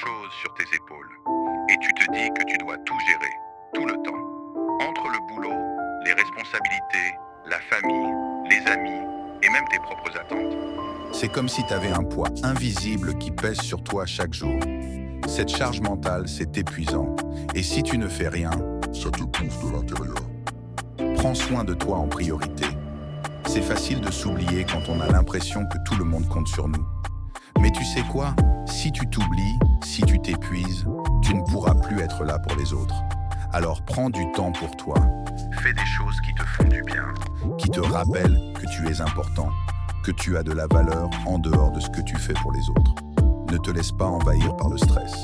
chose sur tes épaules. Et tu te dis que tu dois tout gérer, tout le temps. Entre le boulot, les responsabilités, la famille, les amis et même tes propres attentes. C'est comme si tu avais un poids invisible qui pèse sur toi chaque jour. Cette charge mentale, c'est épuisant. Et si tu ne fais rien, Ça te bouffe de l'intérieur. prends soin de toi en priorité. C'est facile de s'oublier quand on a l'impression que tout le monde compte sur nous. Mais tu sais quoi? Si tu t'oublies, si tu t'épuises, tu ne pourras plus être là pour les autres. Alors prends du temps pour toi. Fais des choses qui te font du bien. Qui te rappelle que tu es important, que tu as de la valeur en dehors de ce que tu fais pour les autres. Ne te laisse pas envahir par le stress.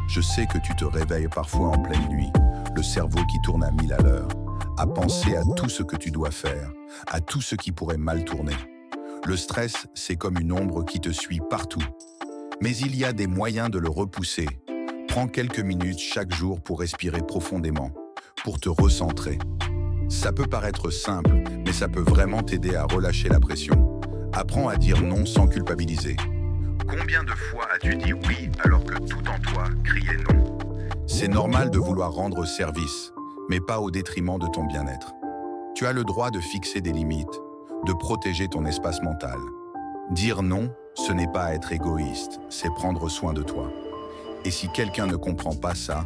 Je sais que tu te réveilles parfois en pleine nuit, le cerveau qui tourne à 1000 à l'heure, à penser à tout ce que tu dois faire, à tout ce qui pourrait mal tourner. Le stress, c'est comme une ombre qui te suit partout. Mais il y a des moyens de le repousser. Prends quelques minutes chaque jour pour respirer profondément, pour te recentrer. Ça peut paraître simple, mais ça peut vraiment t'aider à relâcher la pression. Apprends à dire non sans culpabiliser. Combien de fois as-tu dit oui alors que tout en toi criait non? C'est normal de vouloir rendre service, mais pas au détriment de ton bien-être. Tu as le droit de fixer des limites, de protéger ton espace mental. Dire non, ce n'est pas être égoïste, c'est prendre soin de toi. Et si quelqu'un ne comprend pas ça,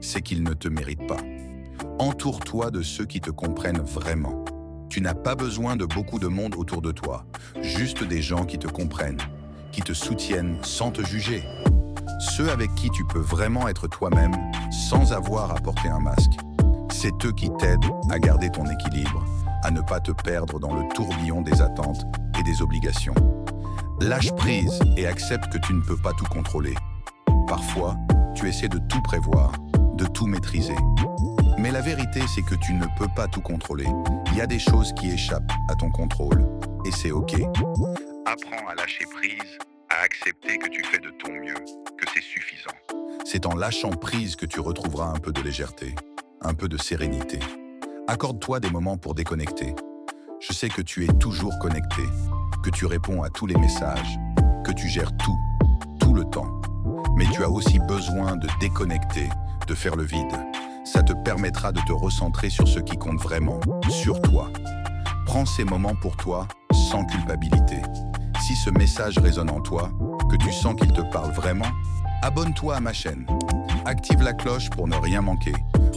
c'est qu'il ne te mérite pas. Entoure-toi de ceux qui te comprennent vraiment. Tu n'as pas besoin de beaucoup de monde autour de toi, juste des gens qui te comprennent, qui te soutiennent sans te juger. Ceux avec qui tu peux vraiment être toi-même sans avoir à porter un masque. C'est eux qui t'aident à garder ton équilibre, à ne pas te perdre dans le tourbillon des attentes et des obligations. Lâche prise et accepte que tu ne peux pas tout contrôler. Parfois, tu essaies de tout prévoir, de tout maîtriser. Mais la vérité, c'est que tu ne peux pas tout contrôler. Il y a des choses qui échappent à ton contrôle. Et c'est OK. Apprends à lâcher prise, à accepter que tu fais de ton mieux, que c'est suffisant. C'est en lâchant prise que tu retrouveras un peu de légèreté, un peu de sérénité. Accorde-toi des moments pour déconnecter. Je sais que tu es toujours connecté, que tu réponds à tous les messages, que tu gères tout, tout le temps. Mais tu as aussi besoin de déconnecter, de faire le vide. Ça te permettra de te recentrer sur ce qui compte vraiment, sur toi. Prends ces moments pour toi, sans culpabilité. Si ce message résonne en toi, que tu sens qu'il te parle vraiment, abonne-toi à ma chaîne. Active la cloche pour ne rien manquer,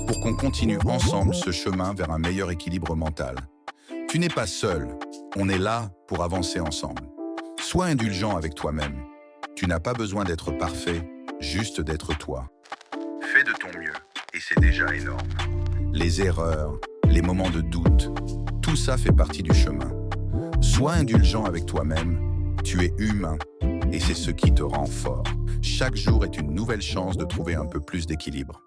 pour qu'on continue ensemble ce chemin vers un meilleur équilibre mental. Tu n'es pas seul, on est là pour avancer ensemble. Sois indulgent avec toi-même. Tu n'as pas besoin d'être parfait, juste d'être toi. Fais de ton mieux, et c'est déjà énorme. Les erreurs, les moments de doute, tout ça fait partie du chemin. Sois indulgent avec toi-même, tu es humain, et c'est ce qui te rend fort. Chaque jour est une nouvelle chance de trouver un peu plus d'équilibre.